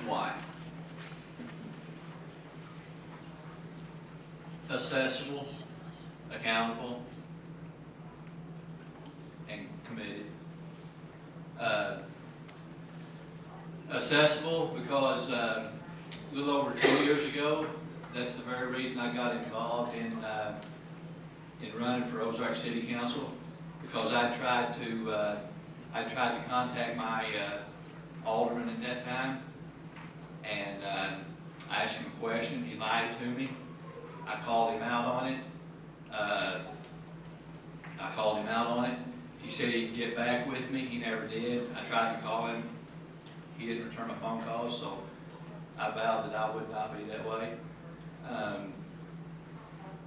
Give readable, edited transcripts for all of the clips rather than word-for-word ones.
Why? Accessible, accountable, and committed. Accessible because a little over 2 years ago, that's the very reason I got involved in running for Ozark City Council, because I tried to contact my alderman at that time, and I asked him a question. He lied to me. I called him out on it. He said he'd get back with me. He never did. I tried to call him. He didn't return my phone calls, so I vowed that I would not be that way.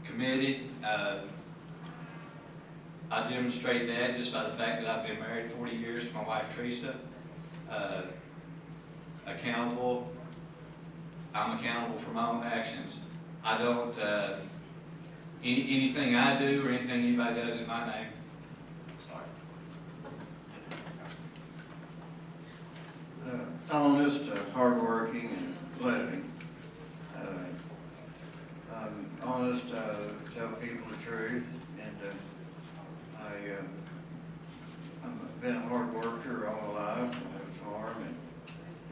Committed. I demonstrate that just by the fact that I've been married 40 years to my wife, Teresa. Accountable. I'm accountable for my own actions. I don't, anything I do or anything anybody does in my name. Sorry. Honest, hardworking, and loving. I'm honest, tell people the truth, and I've been a hard worker all my life. I have a farm,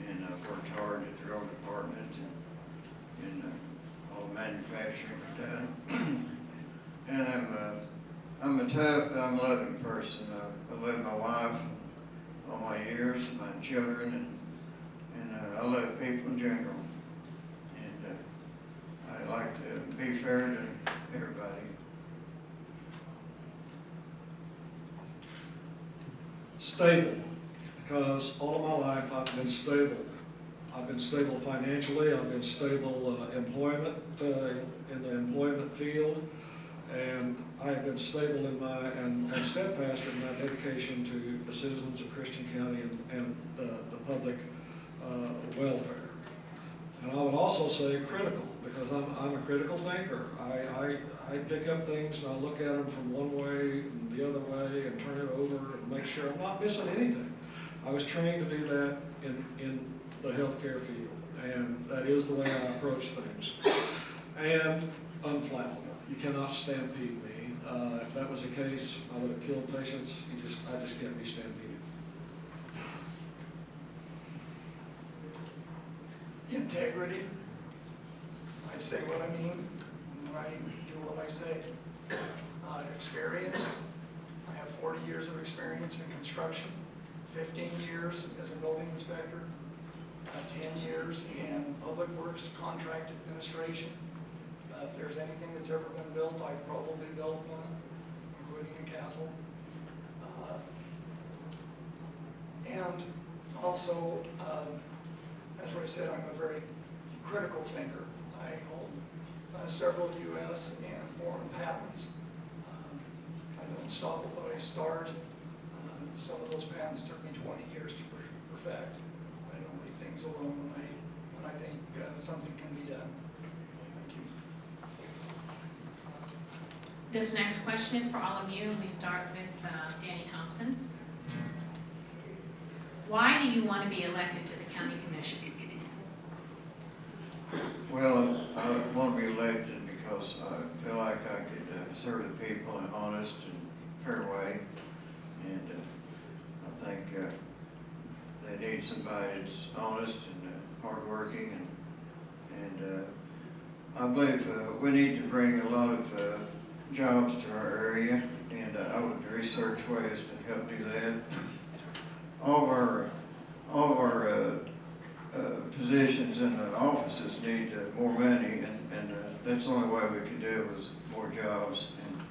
and I've worked hard at the road department and all the manufacturing we've done. And I'm a tough but I'm a loving person. I love my wife all my years, my children, and I love people in general. And I like to be fair to everybody. Stable, because all of my life I've been stable. I've been stable financially, I've been stable employment, in the employment field, and I've been stable in my, and steadfast in my dedication to the citizens of Christian County and the public welfare. And I would also say critical, because I'm a critical thinker. I pick up things and I look at them from one way and the other way and turn it over and make sure I'm not missing anything. I was trained to do that in the healthcare field, and that is the way I approach things. And unflappable. You cannot stampede me. If that was the case, I would have killed patients. I just can't be stampeded. Integrity. I say what I mean, and I do what I say. Experience. I have 40 years of experience in construction, 15 years as a building inspector, 10 years in public works contract administration. If there's anything that's ever been built, I've probably built one, including a castle. And also, as I said, I'm a very critical thinker. I hold several U.S. and foreign patents. I don't stop at what I start. Some of those patents took me 20 years to perfect. I don't leave things alone when I think something can be done. Thank you. This next question is for all of you. We start with Danny Thompson. Why do you want to be elected to the county commission? Well, I want to be elected because I feel like I could serve the people in an honest and fair way, and I think they need somebody that's honest and hardworking, and I believe we need to bring a lot of jobs to our area, and I would research ways to help do that. All of our positions in the offices need more money, and that's the only way we can do it was more jobs, and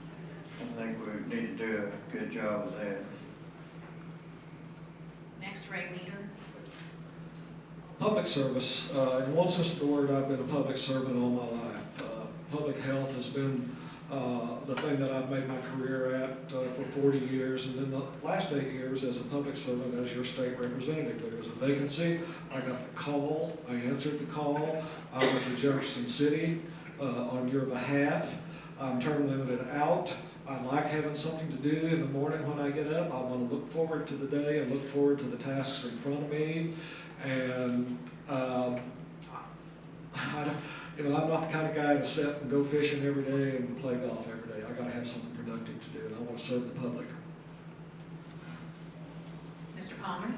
I think we need to do a good job of that. Next, Ray Leader. Public service. In one sense of the word, I've been a public servant all my life. Public health has been the thing that I've made my career at for 40 years, and then the last 8 years as a public servant as your state representative. There was a vacancy, I got the call, I answered the call, I went to Jefferson City on your behalf. I'm term limited out. I like having something to do in the morning when I get up. I want to look forward to the day and look forward to the tasks in front of me. And You know, I'm not the kind of guy to sit and go fishing every day and play golf every day. I gotta have something productive to do, and I wanna serve the public. Mr. Palmer?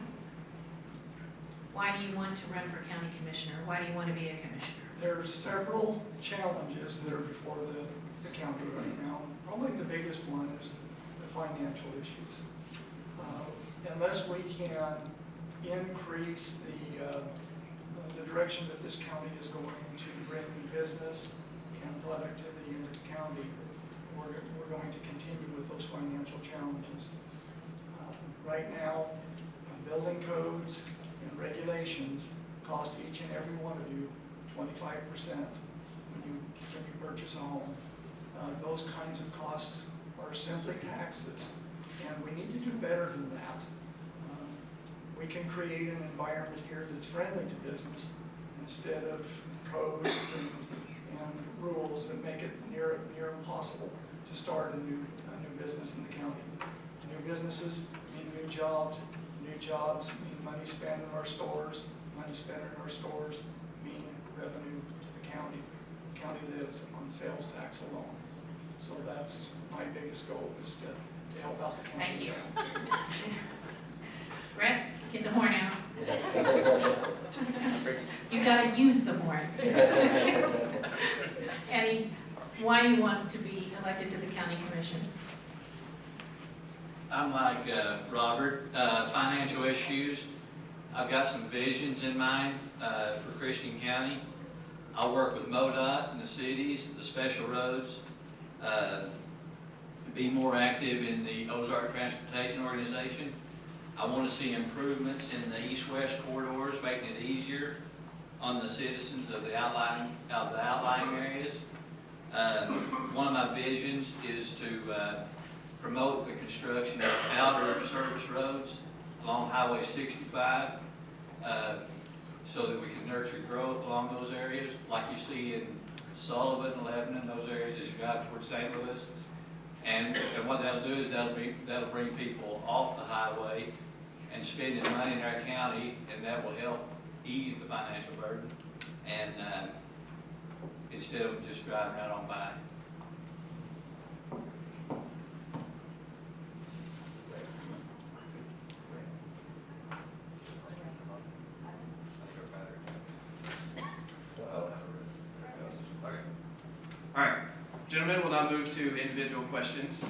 Why do you want to run for county commissioner? Why do you want to be a commissioner? There's several challenges that are before the county right now. Probably the biggest one is the financial issues. Unless we can increase the direction that this county is going to bring business and productivity into the county, we're going to continue with those financial challenges. Right now, building codes and regulations cost each and every one of you 25% when you purchase a home. Those kinds of costs are simply taxes, and we need to do better than that. We can create an environment here that's friendly to business instead of codes and rules that make it near impossible to start a new business in the county. New businesses mean new jobs. New jobs mean money spent in our stores. Money spent in our stores mean revenue to the county. The county lives on sales tax alone. So that's my biggest goal, is to help out the county. Thank you. Brett, get the horn out. You gotta use the horn. Eddie, why do you want to be elected to the county commission? I'm like Robert, financial issues. I've got some visions in mind for Christian County. I'll work with MoDOT and the cities, the special roads, be more active in the Ozark Transportation Organization. I want to see improvements in the east-west corridors, making it easier on the citizens of the outlying areas. One of my visions is to promote the construction of outer service roads along Highway 65 so that we can nurture growth along those areas, like you see in Sullivan, Lebanon, those areas as you drive towards St. Louis. And what that'll do is that'll bring people off the highway and spending money in our county, and that will help ease the financial burden, and instead of just driving right on by. All right, gentlemen, we'll now move to individual questions.